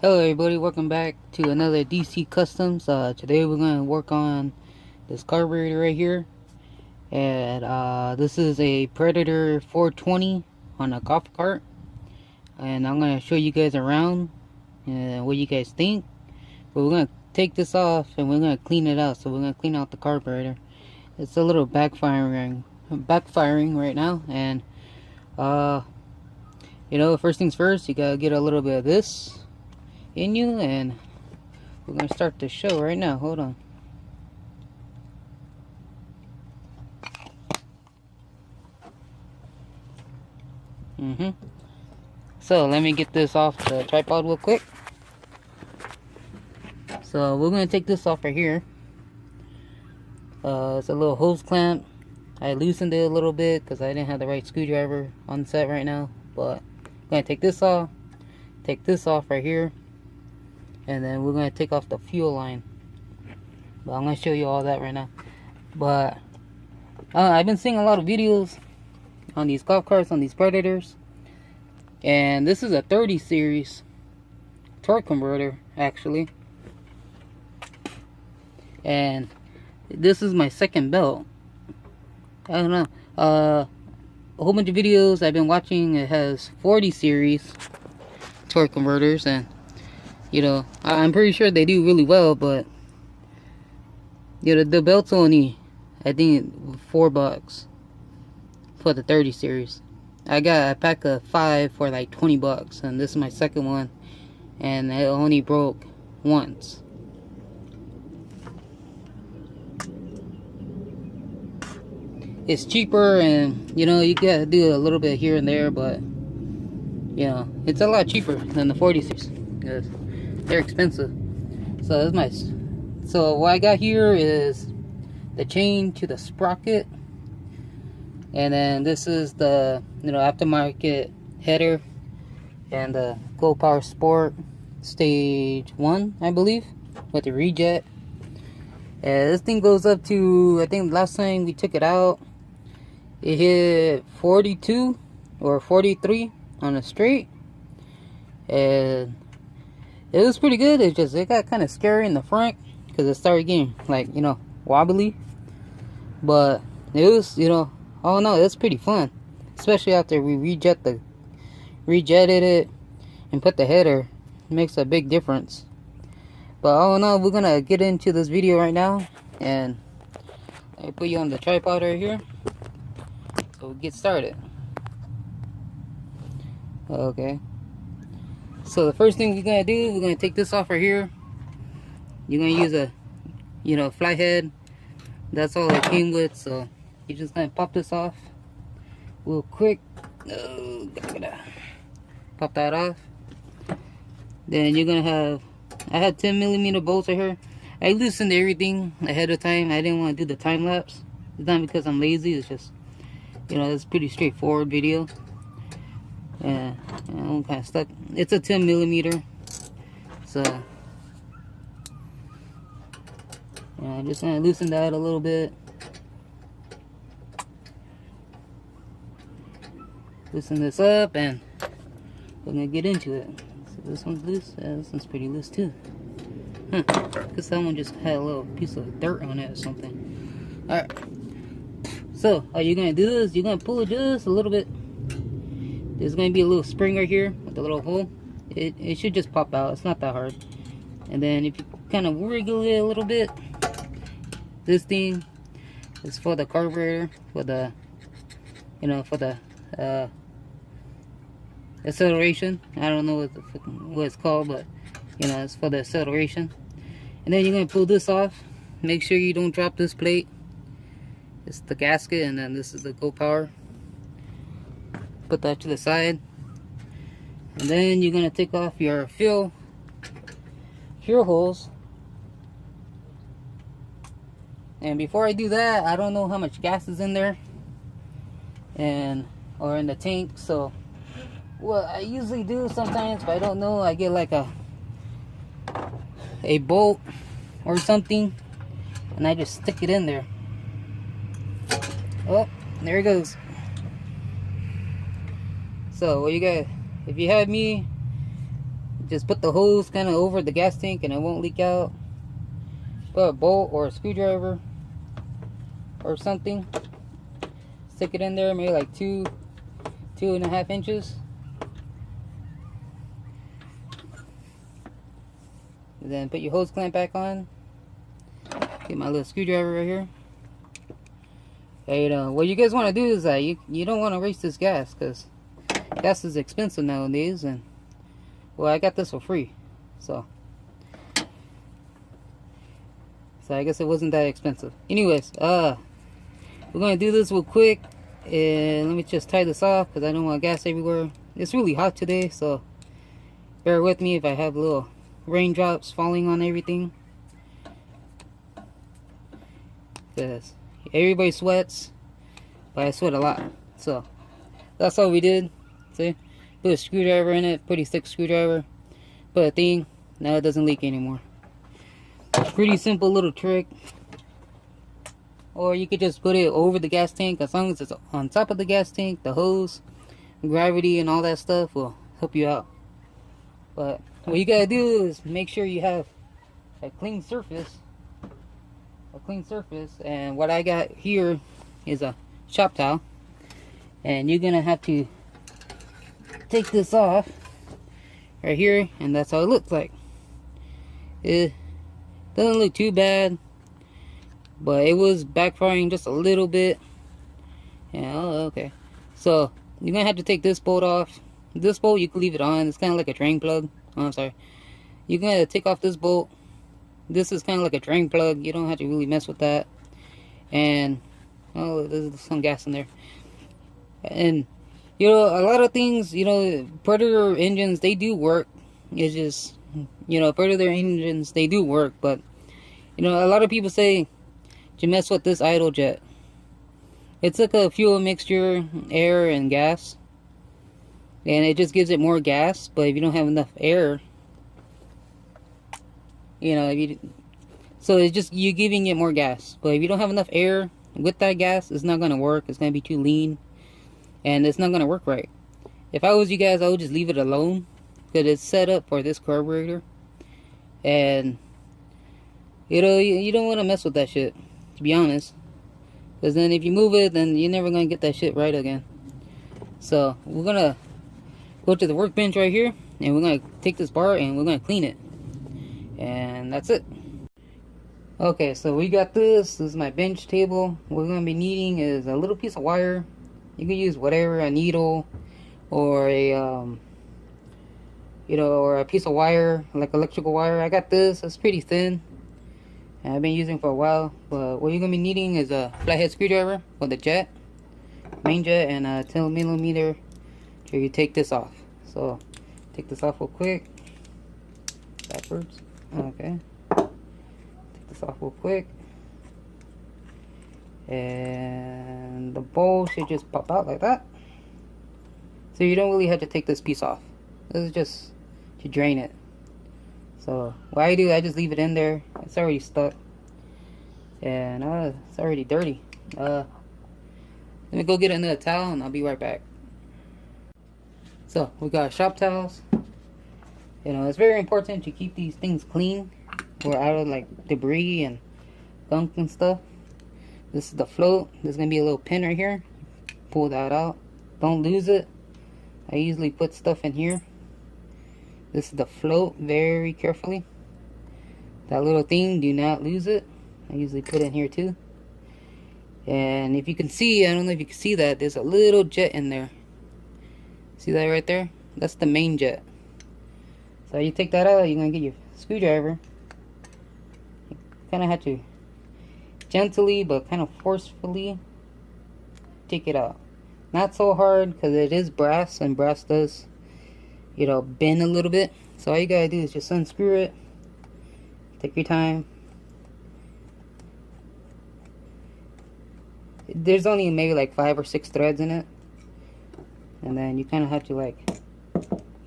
Hello everybody, welcome back to another DC Customs. Today we're going to work on this carburetor right here. And this is a Predator 420 on a golf cart. And I'm going to show you guys around and what you guys think. But we're going to take this off and we're going to clean it out. So we're going to clean out the carburetor. It's a little backfiring right now. And first things first, you got to get a little bit of this in you, and we're gonna start the show right now. Hold on. So let me get this off the tripod real quick. So we're gonna take this off right here. It's a little hose clamp. I loosened it a little bit because I didn't have the right screwdriver on set right now, but I'm gonna take this off right here, and then we're going to take off the fuel line. But I'm going to show you all that right now. But I've been seeing a lot of videos on these golf carts, on these Predators. And this is a 30 series torque converter, actually. And this is my second belt. I don't know. A whole bunch of videos I've been watching, it has 40 series torque converters, and I'm pretty sure they do really well, but the belt's only, I think, $4 for the 30 series. I got a pack of 5 for like $20, and this is my second one, and it only broke once. It's cheaper, and you gotta do a little bit here and there, but it's a lot cheaper than the 40 series because they're expensive. So that's my. So what I got here is the chain to the sprocket, and then this is the aftermarket header and the Go Power Sport Stage 1, I believe, with the rejet. And this thing goes up to, I think last time we took it out, it hit 42 or 43 on a straight, and it was pretty good. It got kind of scary in the front because it started getting wobbly, but it was oh no, it's pretty fun, especially after we rejetted it and put the header. It makes a big difference. But oh no, we're gonna get into this video right now, and I put you on the tripod right here so we'll get started. Okay, so the first thing we're gonna do, we're gonna take this off right here. You're gonna use a flathead. That's all it came with, so you're just gonna pop this off real quick. Pop that off. Then you're gonna have, I had 10mm bolts right here. I loosened everything ahead of time. I didn't want to do the time lapse. It's not because I'm lazy, it's just it's a pretty straightforward video. Yeah, I'm kind of stuck. It's a 10mm, so I'm just gonna loosen that a little bit. Loosen this up, and we're gonna get into it. So this one's loose. This one's pretty loose too. Because that one just had a little piece of dirt on it or something. All right. So all you're gonna do is you're gonna pull it just a little bit. There's going to be a little spring right here with a little hole. It should just pop out. It's not that hard. And then if you kind of wiggle it a little bit, this thing is for the carburetor, for the for the acceleration. I don't know what it's called, but it's for the acceleration. And then you're going to pull this off. Make sure you don't drop this plate. It's the gasket, and then this is the Go Power. Put that to the side, and then you're gonna take off your fuel holes. And before I do that, I don't know how much gas is in there or in the tank. So what I usually do sometimes, if I don't know, I get like a bolt or something, and I just stick it in there. Oh, there it goes. So what you got, if you have me, just put the hose kind of over the gas tank and it won't leak out. Put a bolt or a screwdriver or something, stick it in there, maybe like 2.5 inches, and then put your hose clamp back on. Get my little screwdriver right here. And what you guys want to do is you don't want to waste this gas, because gas is expensive nowadays, and well, I got this for free, so I guess it wasn't that expensive. Anyways, we're gonna do this real quick, and let me just tie this off because I don't want gas everywhere. It's really hot today, so bear with me if I have little raindrops falling on everything, because everybody sweats, but I sweat a lot. So that's all we did. See, put a screwdriver in it, pretty thick screwdriver, put a thing, now it doesn't leak anymore. Pretty simple little trick. Or you could just put it over the gas tank. As long as it's on top of the gas tank, the hose, gravity, and all that stuff will help you out. But what you gotta do is make sure you have a clean surface. And what I got here is a shop towel, and you're gonna have to take this off right here, and that's how it looks like. It doesn't look too bad, but it was backfiring just a little bit. Yeah, oh, okay. So you're gonna have to take this bolt off. This bolt you can leave it on. It's kind of like a drain plug. Oh, I'm sorry. You're gonna take off this bolt. This is kind of like a drain plug. You don't have to really mess with that. And oh, there's some gas in there. And you know, a lot of things, you know, Predator engines, they do work. It's just, you know, Predator engines, they do work, but you know, a lot of people say to mess with this idle jet. It's like a fuel mixture, air and gas, and it just gives it more gas. But if you don't have enough air, you know, so it's just you giving it more gas. But if you don't have enough air with that gas, it's not gonna work. It's gonna be too lean, and it's not gonna work right. If I was you guys, I would just leave it alone, because it's set up for this carburetor, and you know, you don't want to mess with that shit, to be honest, because then if you move it, then you're never gonna get that shit right again. So we're gonna go to the workbench right here, and we're gonna take this bar and we're gonna clean it, and that's it. Okay, so we got this. This is my bench table. What we're gonna be needing is a little piece of wire. You can use whatever, a needle, or a you know, or a piece of wire, like electrical wire. I got this. It's pretty thin, and I've been using it for a while. But what you're gonna be needing is a flathead screwdriver for the jet, main jet, and a 10mm. So you take this off. So take this off real quick. Backwards. Okay. Take this off real quick. And the bowl should just pop out like that. So you don't really have to take this piece off. This is just to drain it. So what I do, I just leave it in there. It's already stuck, and it's already dirty. Let me go get another towel and I'll be right back. So we got shop towels. You know, it's very important to keep these things clean, or out of like debris and gunk and stuff. This is the float. There's gonna be a little pin right here. Pull that out. Don't lose it. I usually put stuff in here. This is the float, very carefully. That little thing, do not lose it. I usually put it in here too. And if you can see, I don't know if you can see that, there's a little jet in there. See that right there? That's the main jet. So you take that out, you're gonna get your screwdriver. You kind of have to gently but kind of forcefully take it out. Not so hard, because it is brass, and brass does, you know, bend a little bit. So all you gotta do is just unscrew it. Take your time. There's only maybe like 5 or 6 threads in it, and then you kind of have to like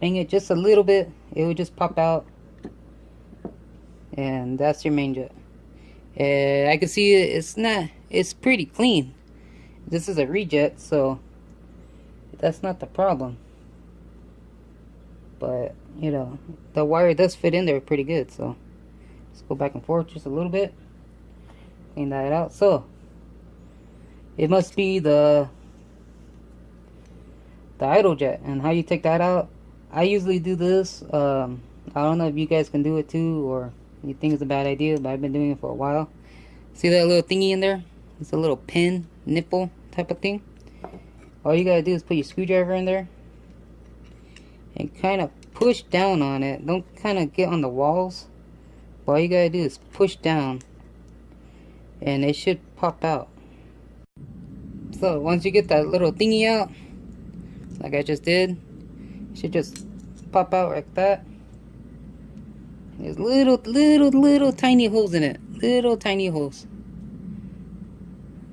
bang it just a little bit. It would just pop out, and that's your main jet. And I can see it's pretty clean. This is a rejet, so that's not the problem. but you know, the wire does fit in there pretty good. So let's go back and forth just a little bit, clean that out. So it must be the idle jet. And how you take that out, I usually do this. I don't know if you guys can do it too, or you think it's a bad idea, but I've been doing it for a while. See that little thingy in there? It's a little pin nipple type of thing. All you gotta do is put your screwdriver in there and kind of push down on it. Don't kind of get on the walls, but all you gotta do is push down and it should pop out. So once you get that little thingy out, like I just did, it should just pop out like that. There's little tiny holes in it. Little tiny holes.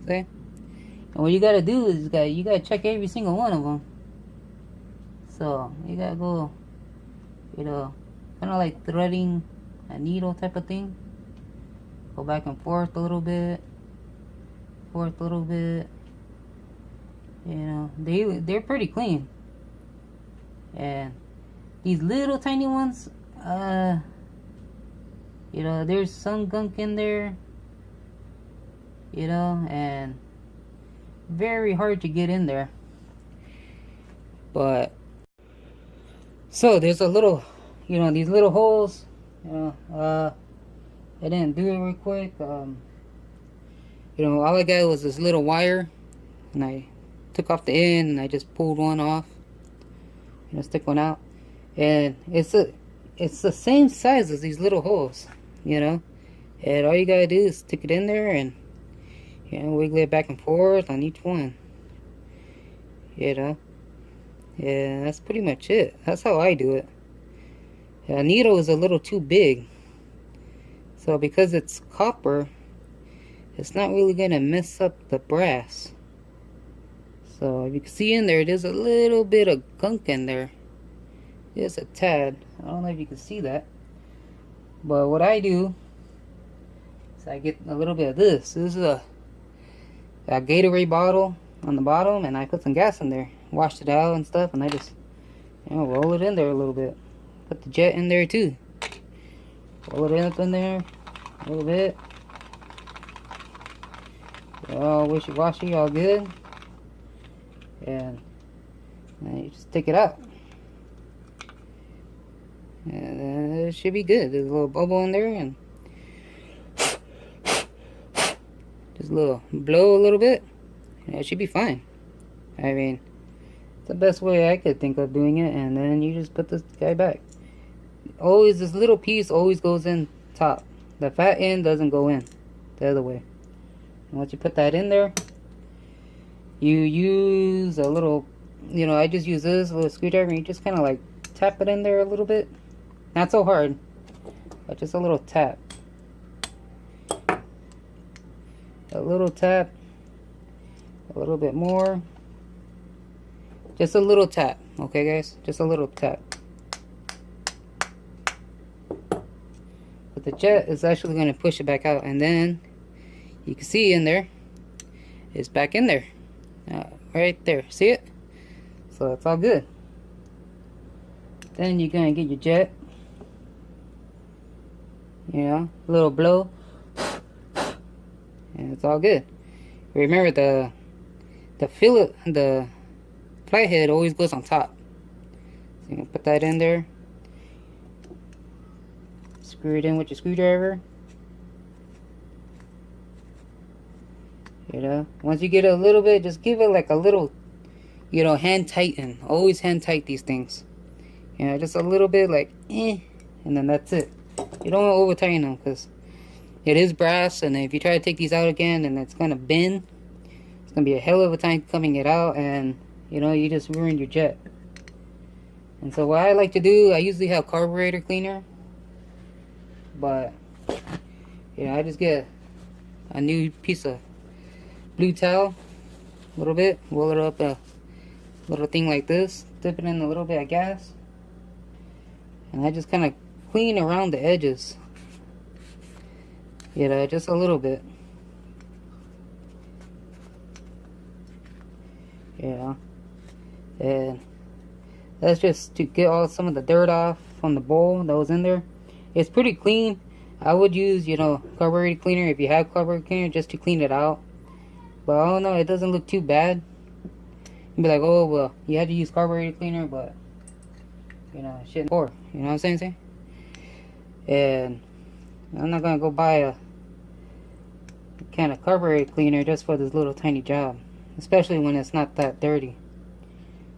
See? And what you gotta do is you gotta check every single one of them. So you gotta go, you know, kind of like threading a needle type of thing. Go back and forth a little bit. Forth a little bit. You know, they're pretty clean. And these little tiny ones, you know, there's some gunk in there, you know, and very hard to get in there. But so there's a little, you know, these little holes, you know, I didn't do it real quick. You know, all I got was this little wire, and I took off the end and I just pulled one off, you know, stick one out, and it's the same size as these little holes, you know, and all you gotta do is stick it in there and, you know, wiggle it back and forth on each one, you know. Yeah, that's pretty much it. That's how I do it. The needle is a little too big, so because it's copper, it's not really gonna mess up the brass. So if you can see in there, there's a little bit of gunk in there. Just a tad. I don't know if you can see that. But what I do is I get a little bit of this. This is a Gatorade bottle on the bottom, and I put some gas in there. Washed it out and stuff, and I just, you know, roll it in there a little bit. Put the jet in there too. Roll it up in there a little bit. All wishy-washy, all good. And then you just take it out, and then it should be good. There's a little bubble in there, and just a little blow a little bit, and it should be fine. I mean, it's the best way I could think of doing it. And then you just put this guy back. Always, this little piece always goes in top. The fat end doesn't go in the other way. And once you put that in there, you use a little, you know, I just use this little screwdriver, and you just kind of like tap it in there a little bit. Not so hard, but just a little tap. A little tap. A little bit more. Just a little tap, okay guys? Just a little tap. But the jet is actually going to push it back out, and then you can see in there, it's back in there. Right there, see it? So it's all good. Then you're gonna get your jet, you know, a little blow, and it's all good. Remember, the fillet, the flathead always goes on top. So you can put that in there, screw it in with your screwdriver. You know, once you get it a little bit, just give it like a little, you know, hand tighten. Always hand tight these things. You know, just a little bit, like, and then that's it. You don't want to over tighten them, because it is brass, and if you try to take these out again, and it's going to bend, it's going to be a hell of a time coming it out, and, you know, you just ruined your jet. And so what I like to do, I usually have carburetor cleaner, but, you know, I just get a new piece of blue towel, a little bit, roll it up a little thing like this, dip it in a little bit of gas, and I just kind of clean around the edges, you know, just a little bit, you know. And That's just to get all some of the dirt off from the bowl that was in there. It's pretty clean. I would use, you know, carburetor cleaner if you have carburetor cleaner just to clean it out. But I don't know, it doesn't look too bad. You'd be like, oh, well, you had to use carburetor cleaner, but, you know, shit for. You know what I'm saying? And I'm not gonna go buy a can of carburetor cleaner just for this little tiny job. Especially when it's not that dirty.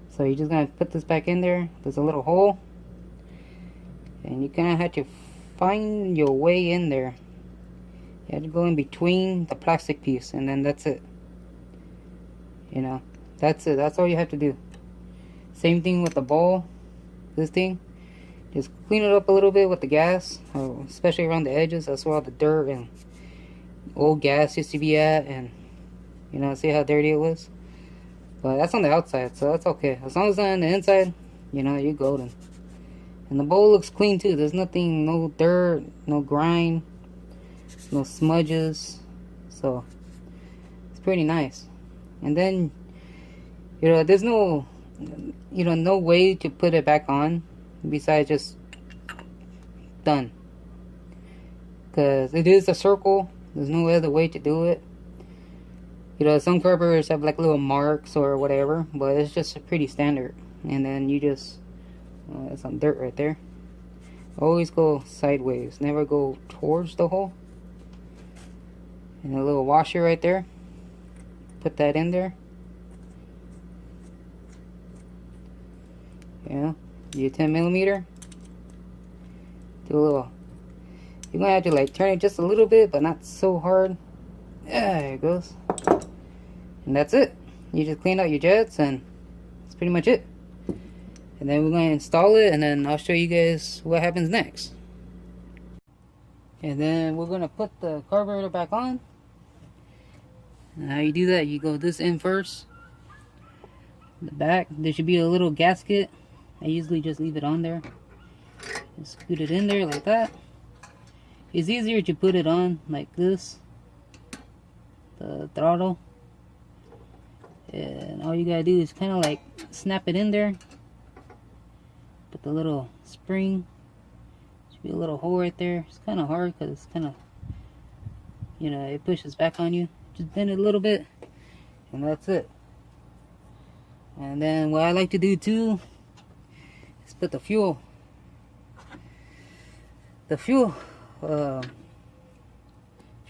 So you're just gonna put this back in there. There's a little hole. And you're gonna have to find your way in there. You have to go in between the plastic piece, and then that's it. You know, that's it. That's all you have to do. Same thing with the bowl. This thing, just clean it up a little bit with the gas, especially around the edges. That's where all the dirt and old gas used to be at, and you know, see how dirty it was. But that's on the outside, so that's okay. As long as it's on the inside, you know, you're golden. And the bowl looks clean too. There's nothing, no dirt, no grime, no smudges. So it's pretty nice. And then, you know, there's no, you know, no way to put it back on besides just done. Because it is a circle. There's no other way to do it. You know, some carburetors have like little marks or whatever, but it's just pretty standard. And then you just, there's some dirt right there. Always go sideways, never go towards the hole. And a little washer right there. Put that in there. Yeah, your 10mm. Do a little. You're gonna have to like turn it just a little bit, but not so hard. Yeah, there it goes. And that's it. You just clean out your jets, and that's pretty much it. And then we're going to install it, and then I'll show you guys what happens next. And then we're going to put the carburetor back on. And how you do that, you go this in first. The back, there should be a little gasket. I usually just leave it on there. Just scoot it in there like that. It's easier to put it on like this. The throttle. And all you gotta do is kind of like snap it in there. Put the little spring. Should be a little hole right there. It's kind of hard because it's kind of, you know, it pushes back on you. Just bend it a little bit, and that's it. And then what I like to do too is put the fuel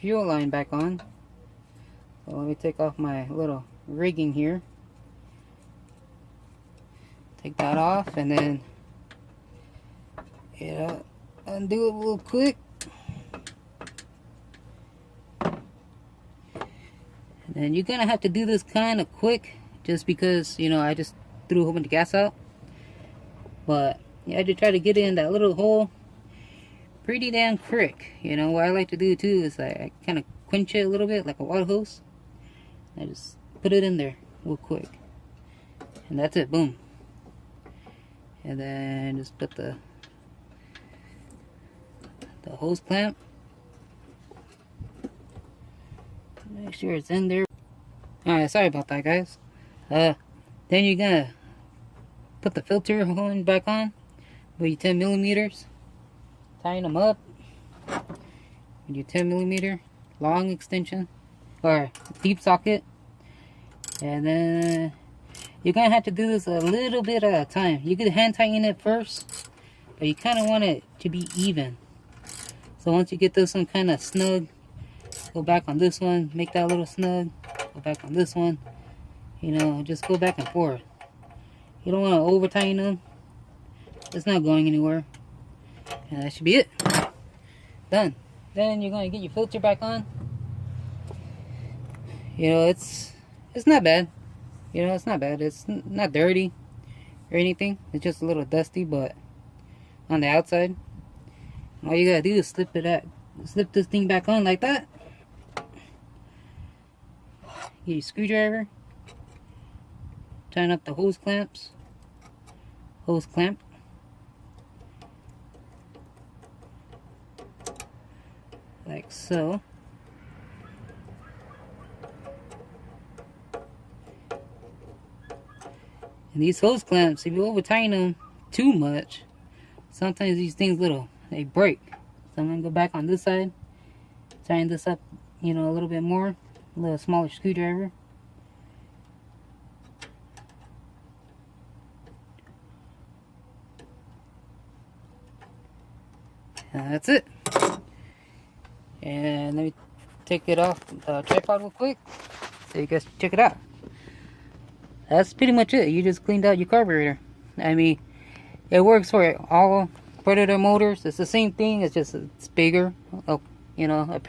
line back on. So let me take off my little rigging here. Take that off, and then undo it real quick. And then you're gonna have to do this kind of quick, just because, you know, I just threw a whole bunch of gas out. But you have to try to get in that little hole pretty damn quick. You know, what I like to do too is I kind of quench it a little bit like a water hose. I just put it in there real quick, and that's it. Boom. And then just put the hose clamp. Make sure it's in there. Alright, sorry about that, guys. Then you're gonna put the filter horn back on with your 10mm. Tighten them up with your 10mm long extension or deep socket. And then you're gonna have to do this a little bit at a time. You could hand tighten it first, but you kind of want it to be even. So once you get this one kind of snug, go back on this one, make that a little snug, go back on this one. You know, just go back and forth. You don't want to over tighten them. It's not going anywhere. And that should be it. Done. Then you're gonna get your filter back on. You know, it's not bad. You know, it's not bad. It's not dirty or anything. It's just a little dusty, but on the outside. All you gotta do is slip this thing back on like that. Get your screwdriver. Tighten up the hose clamp. Like so. And these hose clamps, if you over tighten them too much, sometimes these things they break. So I'm gonna go back on this side, tighten this up, you know, a little bit more, a little smaller screwdriver. And that's it. And let me take it off the tripod real quick so you guys check it out. That's pretty much it. You just cleaned out your carburetor. I mean, it works for all Predator motors. It's the same thing. It's just it's bigger. Oh, you know,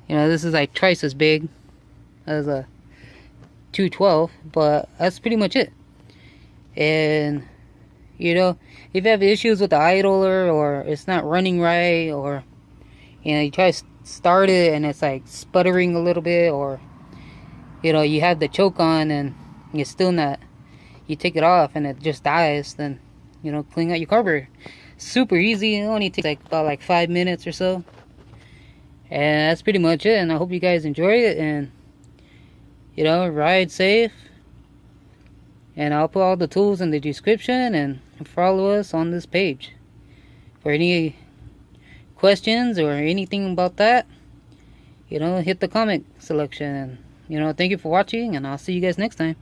this is like twice as big as a 212, but that's pretty much it. And you know, if you have issues with the idler or it's not running right, or you know, you try to start it and it's like sputtering a little bit, or you know, you have the choke on and it's still not, you take it off and it just dies, then you know, clean out your carburetor. Super easy. It only takes like about 5 minutes or so. And that's pretty much it. And I hope you guys enjoy it, and you know, ride safe. And I'll put all the tools in the description, and follow us on this page for any questions or anything about that. You know, hit the comment selection. And you know, thank you for watching, and I'll see you guys next time.